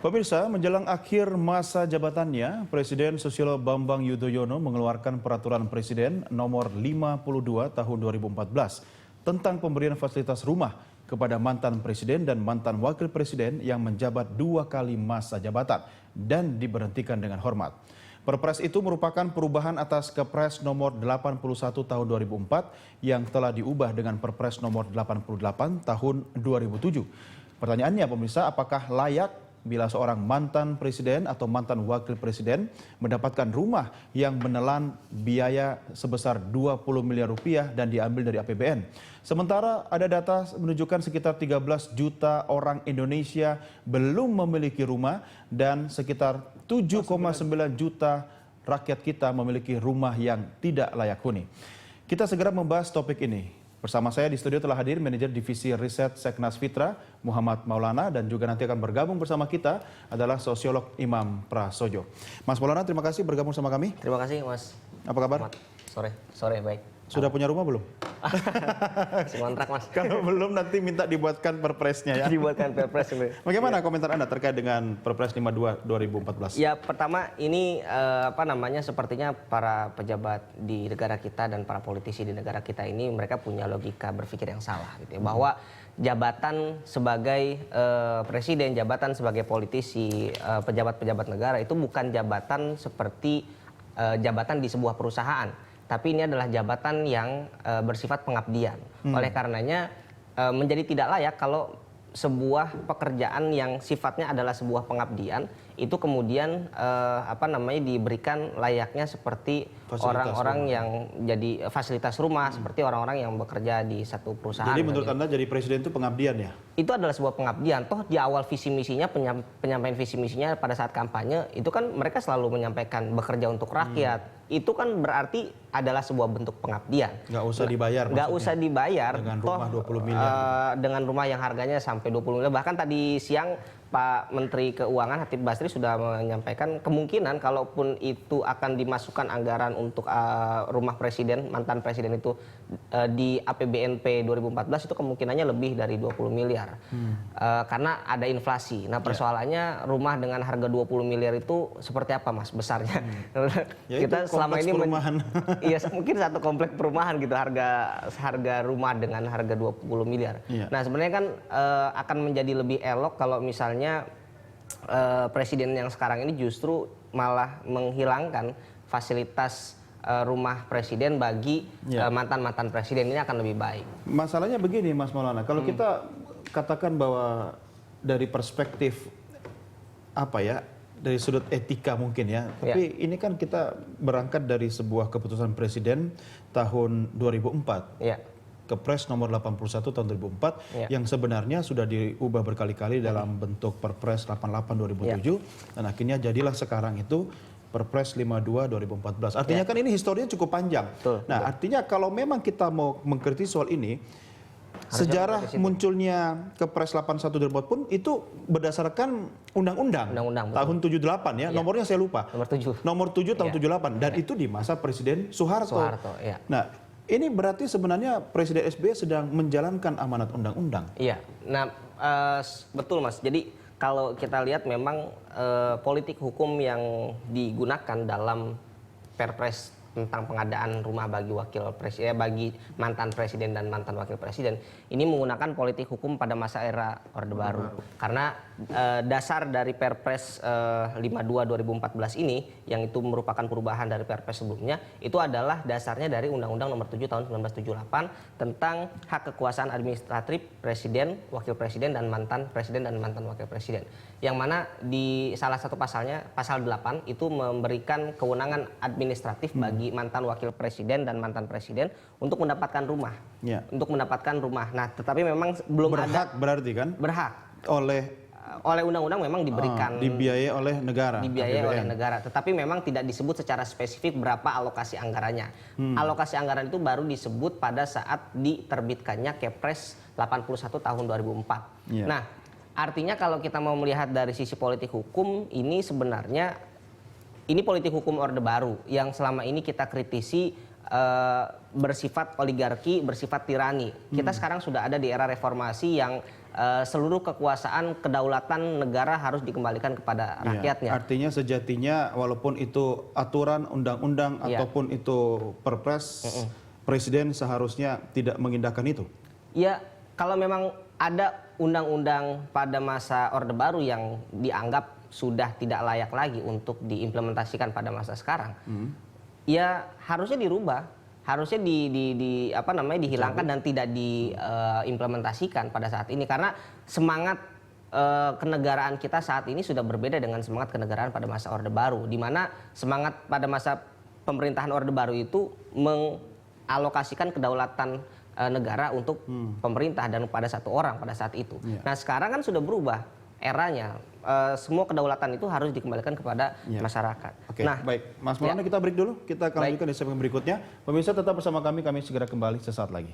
Pemirsa, menjelang akhir masa jabatannya, Presiden Susilo Bambang Yudhoyono mengeluarkan Peraturan Presiden Nomor 52 Tahun 2014 tentang pemberian fasilitas rumah kepada mantan Presiden dan mantan Wakil Presiden yang menjabat 2 kali masa jabatan dan diberhentikan dengan hormat. Perpres itu merupakan perubahan atas Kepres Nomor 81 Tahun 2004 yang telah diubah dengan Perpres Nomor 88 Tahun 2007. Pertanyaannya, pemirsa, apakah layak bila seorang mantan presiden atau mantan wakil presiden mendapatkan rumah yang menelan biaya sebesar 20 miliar rupiah dan diambil dari APBN. Sementara ada data menunjukkan sekitar 13 juta orang Indonesia belum memiliki rumah dan sekitar 7,9 juta rakyat kita memiliki rumah yang tidak layak huni. Kita segera membahas topik ini. Bersama saya di studio telah hadir Manajer Divisi Riset Seknas Fitra, Muhammad Maulana, dan juga nanti akan bergabung bersama kita adalah Sosiolog Imam Prasojo. Mas Maulana, terima kasih bergabung sama kami. Terima kasih, Mas. Apa kabar? Sore baik. Sudah punya rumah belum? Kontrak, Mas. Kalau belum nanti minta dibuatkan perpresnya ya. Dibuatkan perpres ini. Bagaimana komentar Anda terkait dengan Perpres 52 2014? Ya, pertama ini sepertinya para pejabat di negara kita dan para politisi di negara kita ini mereka punya logika berpikir yang salah gitu ya. Bahwa jabatan sebagai presiden, jabatan sebagai politisi, pejabat-pejabat negara itu bukan jabatan seperti jabatan di sebuah perusahaan. Tapi ini adalah jabatan yang bersifat pengabdian. Oleh karenanya menjadi tidak layak kalau sebuah pekerjaan yang sifatnya adalah sebuah pengabdian itu kemudian diberikan layaknya seperti orang-orang yang jadi fasilitas rumah, seperti orang-orang yang bekerja di satu perusahaan. Jadi menurut Anda jadi presiden itu pengabdian ya? Itu adalah sebuah pengabdian. Toh di awal visi misinya, penyampaian visi misinya pada saat kampanye itu kan mereka selalu menyampaikan bekerja untuk rakyat. Itu kan berarti adalah sebuah bentuk pengabdian. Nggak usah dibayar. Nggak usah dibayar. Dengan rumah 20 miliar. Dengan rumah yang harganya sampai 20 miliar. Bahkan tadi siang Pak Menteri Keuangan Hatip Basri sudah menyampaikan kemungkinan kalaupun itu akan dimasukkan anggaran untuk rumah presiden, mantan presiden itu di APBNP 2014 itu kemungkinannya lebih dari 20 miliar. Karena ada inflasi. Nah persoalannya rumah dengan harga 20 miliar itu seperti apa, Mas, besarnya? Ya, kita selama ini iya, mungkin satu kompleks perumahan gitu harga rumah dengan harga 20 miliar. Nah sebenarnya kan akan menjadi lebih elok kalau misalnya presiden yang sekarang ini justru malah menghilangkan fasilitas rumah presiden bagi mantan-mantan presiden. Ini akan lebih baik. Masalahnya begini, Mas Maulana, kalau kita katakan bahwa dari perspektif dari sudut etika mungkin ya, tapi ini kan kita berangkat dari sebuah keputusan presiden tahun 2004. Kepres nomor 81 tahun 2004 yang sebenarnya sudah diubah berkali-kali dalam bentuk Perpres 88 2007 dan akhirnya jadilah sekarang itu Perpres 52 2014. Artinya kan ini historinya cukup panjang. Artinya kalau memang kita mau mengkritisi soal ini, sejarah munculnya Kepres 81 2004 pun itu berdasarkan undang-undang tahun 78 ya, nomornya saya lupa. Nomor 7 tahun 78 dan itu di masa Presiden Soeharto. Nah, ini berarti sebenarnya Presiden SBY sedang menjalankan amanat undang-undang. Iya, nah betul, Mas. Jadi kalau kita lihat memang politik hukum yang digunakan dalam Perpres tentang pengadaan rumah bagi bagi mantan presiden dan mantan wakil presiden ini menggunakan politik hukum pada masa era Orde Baru. Karena dasar dari Perpres 52 2014 ini yang itu merupakan perubahan dari Perpres sebelumnya itu adalah dasarnya dari Undang-Undang Nomor 7 tahun 1978 tentang hak kekuasaan administratif presiden, wakil presiden dan mantan wakil presiden. Yang mana di salah satu pasalnya, pasal 8 itu memberikan kewenangan administratif bagi mantan wakil presiden dan mantan presiden untuk mendapatkan rumah. Nah, tetapi memang belum berhak, berarti kan? Berhak. Oleh undang-undang memang diberikan. Dibiayai oleh negara. Dibiayai oleh negara. Tetapi memang tidak disebut secara spesifik berapa alokasi anggarannya. Alokasi anggaran itu baru disebut pada saat diterbitkannya Kepres 81 tahun 2004. Nah, artinya kalau kita mau melihat dari sisi politik hukum, ini sebenarnya ini politik hukum Orde Baru yang selama ini kita kritisi bersifat oligarki, bersifat tirani. Kita sekarang sudah ada di era reformasi yang seluruh kekuasaan kedaulatan negara harus dikembalikan kepada rakyatnya. Artinya sejatinya walaupun itu aturan undang-undang ataupun itu perpres, presiden seharusnya tidak mengindahkan itu. Ya, kalau memang ada undang-undang pada masa Orde Baru yang dianggap sudah tidak layak lagi untuk diimplementasikan pada masa sekarang, ya harusnya dirubah, harusnya dihilangkan dan tidak diimplementasikan pada saat ini, karena semangat kenegaraan kita saat ini sudah berbeda dengan semangat kenegaraan pada masa Orde Baru, di mana semangat pada masa pemerintahan Orde Baru itu mengalokasikan kedaulatan negara untuk pemerintah dan pada satu orang pada saat itu. Nah sekarang kan sudah berubah eranya, semua kedaulatan itu harus dikembalikan kepada masyarakat. Oke, baik, Mas Maulana, kita break dulu. Kita akan lanjutkan di segmen berikutnya. Pemirsa tetap bersama kami segera kembali sesaat lagi.